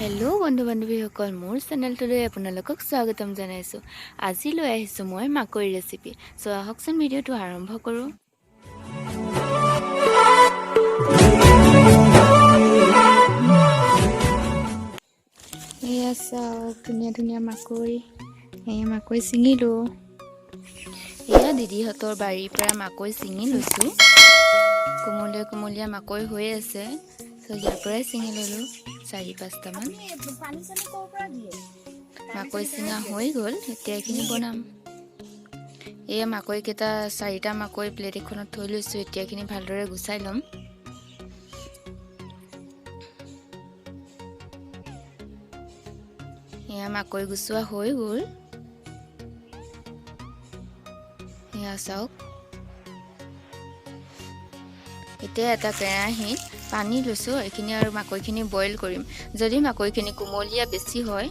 Hello' বন্ধু বান্ধৱীসকল, মোৰ চেনেলটোলৈ আপোনালোকক স্বাগতম জনাইছোঁ। আজি লৈ আহিছোঁ মই মাকৈ ৰেচিপি। চ' আহকচোন ভিডিঅ'টো আৰম্ভ কৰোঁ। এয়া চাওক, ধুনীয়া ধুনীয়া মাকৈ। এয়া মাকৈ ছিঙিলোঁ। এয়া দিদিহঁতৰ বাৰীৰ পৰা মাকৈ ছিঙি লৈছোঁ। কোমলীয়া কোমলীয়া মাকৈ হৈ আছে, চ' ইয়াৰ পৰাই ছিঙি ল'লোঁ 4-5টামান। মাকৈ চিঙা হৈ গ'ল, এতিয়া এইখিনি বনাম। এয়া মাকৈকেইটা 4টা মাকৈ প্লেট এখনত থৈ লৈছোঁ। এতিয়া এইখিনি ভালদৰে গুচাই ল'ম। এয়া মাকৈ গুচোৱা হৈ গ'ল। এয়া চাওক, এতিয়া এটা কেৰাহীত পানী লৈছোঁ। এইখিনি আৰু মাকৈখিনি বইল কৰিম। যদি মাকৈখিনি কোমলীয়া বেছি হয়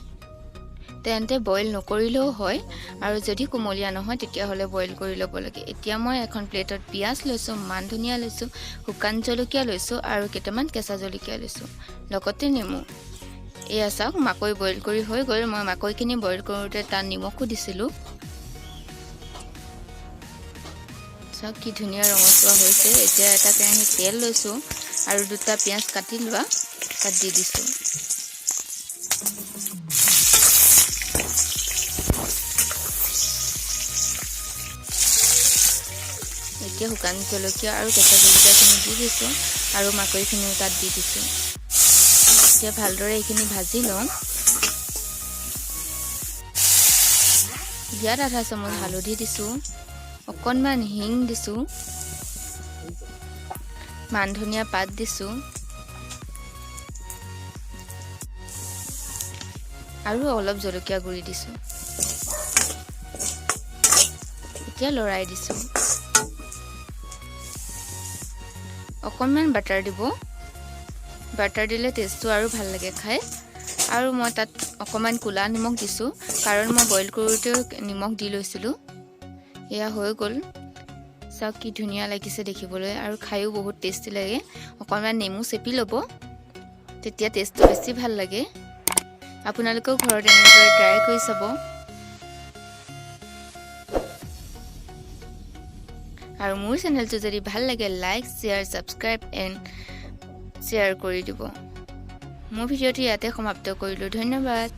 তেন্তে বইল নকৰিলেও হয়, আৰু যদি কোমলীয়া নহয় তেতিয়াহ'লে বইল কৰি ল'ব লাগে। এতিয়া মই এখন প্লেটত পিঁয়াজ লৈছোঁ, মান ধনিয়া লৈছোঁ, শুকান জলকীয়া লৈছোঁ আৰু কেইটামান কেঁচা জলকীয়া লৈছোঁ, লগতে নেমু। এয়া চাওক, মাকৈ বইল কৰি হৈ গ'ল। মই মাকৈখিনি বইল কৰোঁতে তাত নিমখো দিছিলোঁ। চাওক কি ধুনীয়া ৰঙচুৱা হৈছে। এতিয়া এটা কেৰাহীত তেল লৈছোঁ আৰু 2টা পিঁয়াজ কাটি লোৱা তাত দি দিছোঁ। এতিয়া শুকান জলকীয়া আৰু কেঁচা জলকীয়াখিনি দি দিছোঁ আৰু মাকৈখিনিও তাত দি দিছোঁ। এতিয়া ভালদৰে এইখিনি ভাজি লওঁ। ইয়াত আধা চামুচ হালধি দিছোঁ, অকণমান হিং দিছোঁ, মান ধনিয়া পাত দিছোঁ আৰু অলপ জলকীয়া গুড়ি দিছোঁ। এতিয়া লৰাই দিছোঁ। অকণমান বাটাৰ দিব। বাটাৰ দিলে টেষ্টটো আৰু ভাল লাগে খাই। আৰু মই তাত অকণমান ক'লা নিমখ দিছোঁ, কাৰণ মই বইল কৰোঁতেও নিমখ দি লৈছিলোঁ। এয়া হৈ গ'ল। চাওক কি ধুনীয়া লাগিছে দেখিবলৈ, আৰু খায়ো বহুত টেষ্টি লাগে। অকণমান নেমু চেপি ল'ব, তেতিয়া টেষ্টটো বেছি ভাল লাগে। আপোনালোকেও ঘৰত এনেদৰে ট্ৰাই কৰি চাব। আৰু মোৰ চেনেলটো যদি ভাল লাগে, like, share, subscribe and share কৰি দিব। মোৰ ভিডিঅ'টো ইয়াতে সমাপ্ত কৰিলোঁ। ধন্যবাদ।